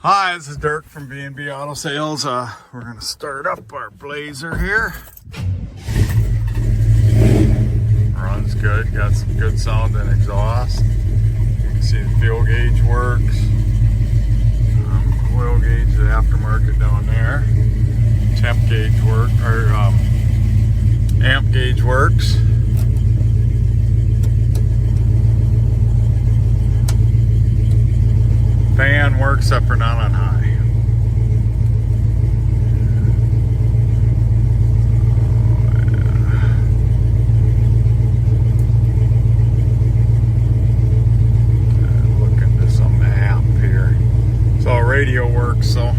Hi, this is Dirk from B&B Auto Sales. We're going to start up our Blazer here. Runs good, got some good sound and exhaust. You can see the fuel gauge works. Oil gauge, the aftermarket down there. Temp gauge work, or amp gauge works. Fan works except for not on high. Look into some amp here. So radio works, so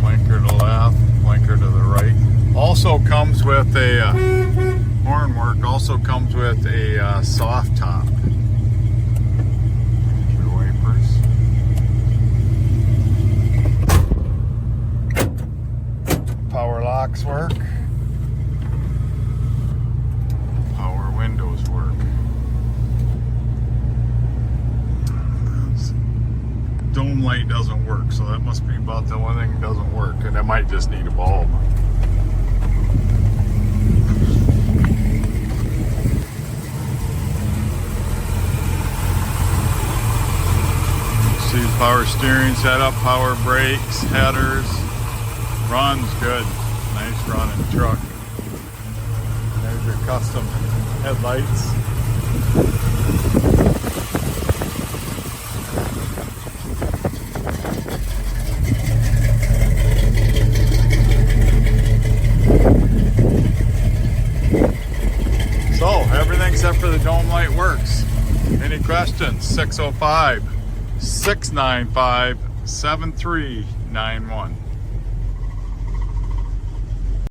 blinker to the left, blinker to the right. Also comes with a horn work, also comes with a soft top. Power locks work. Power windows work. Dome light doesn't work, so that must be about the one thing that doesn't work, and it might just need a bulb. See the power steering setup, power brakes, headers. Runs good. Nice running truck. There's your custom headlights. So, everything except for the dome light works. Any questions? 605-695-7391.